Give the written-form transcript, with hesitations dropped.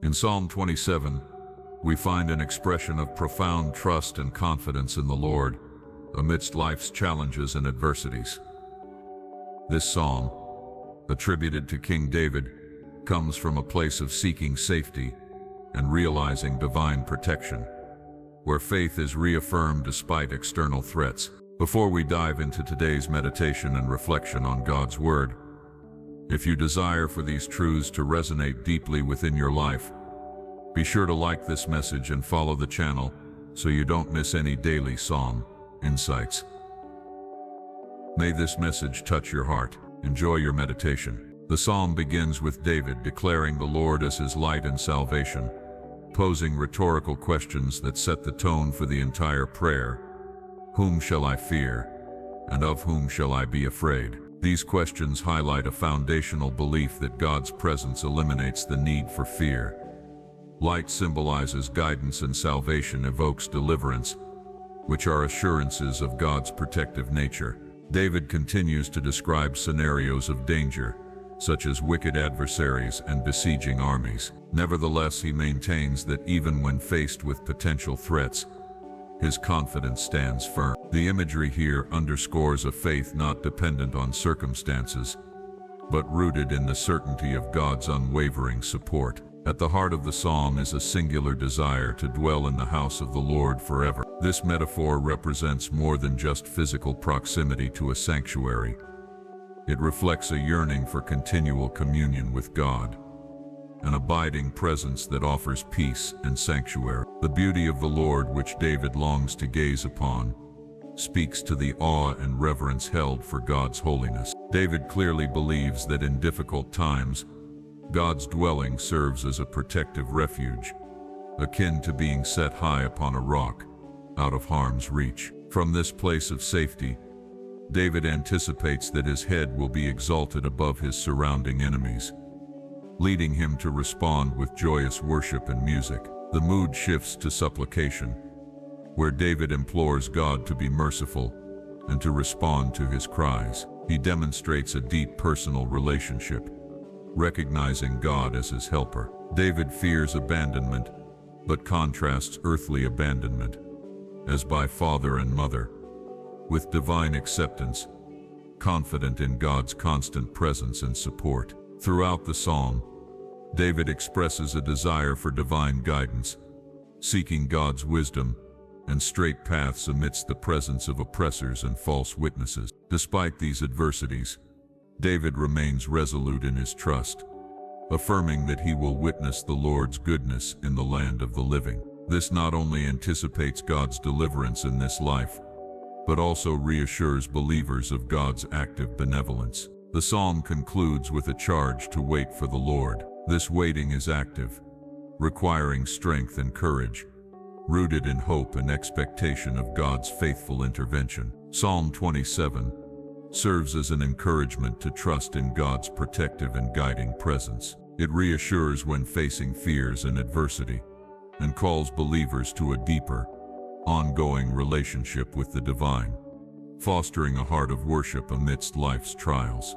In Psalm 27, we find an expression of profound trust and confidence in the Lord amidst life's challenges and adversities. This psalm, attributed to King David, comes from a place of seeking safety and realizing divine protection, where faith is reaffirmed despite external threats. Before we dive into today's meditation and reflection on God's Word, if you desire for these truths to resonate deeply within your life, be sure to like this message and follow the channel so you don't miss any daily psalm insights. May this message touch your heart. Enjoy your meditation. The psalm begins with David declaring the Lord as his light and salvation, posing rhetorical questions that set the tone for the entire prayer. Whom shall I fear, and of whom shall I be afraid? These questions highlight a foundational belief that God's presence eliminates the need for fear. Light symbolizes guidance and salvation evokes deliverance, which are assurances of God's protective nature. David continues to describe scenarios of danger, such as wicked adversaries and besieging armies. Nevertheless, he maintains that even when faced with potential threats, his confidence stands firm. The imagery here underscores a faith not dependent on circumstances, but rooted in the certainty of God's unwavering support. At the heart of the psalm is a singular desire to dwell in the house of the Lord forever. This metaphor represents more than just physical proximity to a sanctuary. It reflects a yearning for continual communion with God, an abiding presence that offers peace and sanctuary. The beauty of the Lord, which David longs to gaze upon, speaks to the awe and reverence held for God's holiness. David clearly believes that in difficult times, God's dwelling serves as a protective refuge, akin to being set high upon a rock, out of harm's reach. From this place of safety, David anticipates that his head will be exalted above his surrounding enemies, leading him to respond with joyous worship and music. The mood shifts to supplication, where David implores God to be merciful and to respond to his cries. He demonstrates a deep personal relationship, recognizing God as his helper. David fears abandonment, but contrasts earthly abandonment, as by father and mother, with divine acceptance, confident in God's constant presence and support. Throughout the psalm, David expresses a desire for divine guidance, seeking God's wisdom and straight paths amidst the presence of oppressors and false witnesses. Despite these adversities, David remains resolute in his trust, affirming that he will witness the Lord's goodness in the land of the living. This not only anticipates God's deliverance in this life, but also reassures believers of God's active benevolence. The psalm concludes with a charge to wait for the Lord. This waiting is active, requiring strength and courage, rooted in hope and expectation of God's faithful intervention. Psalm 27 serves as an encouragement to trust in God's protective and guiding presence. It reassures when facing fears and adversity, and calls believers to a deeper, ongoing relationship with the divine, fostering a heart of worship amidst life's trials.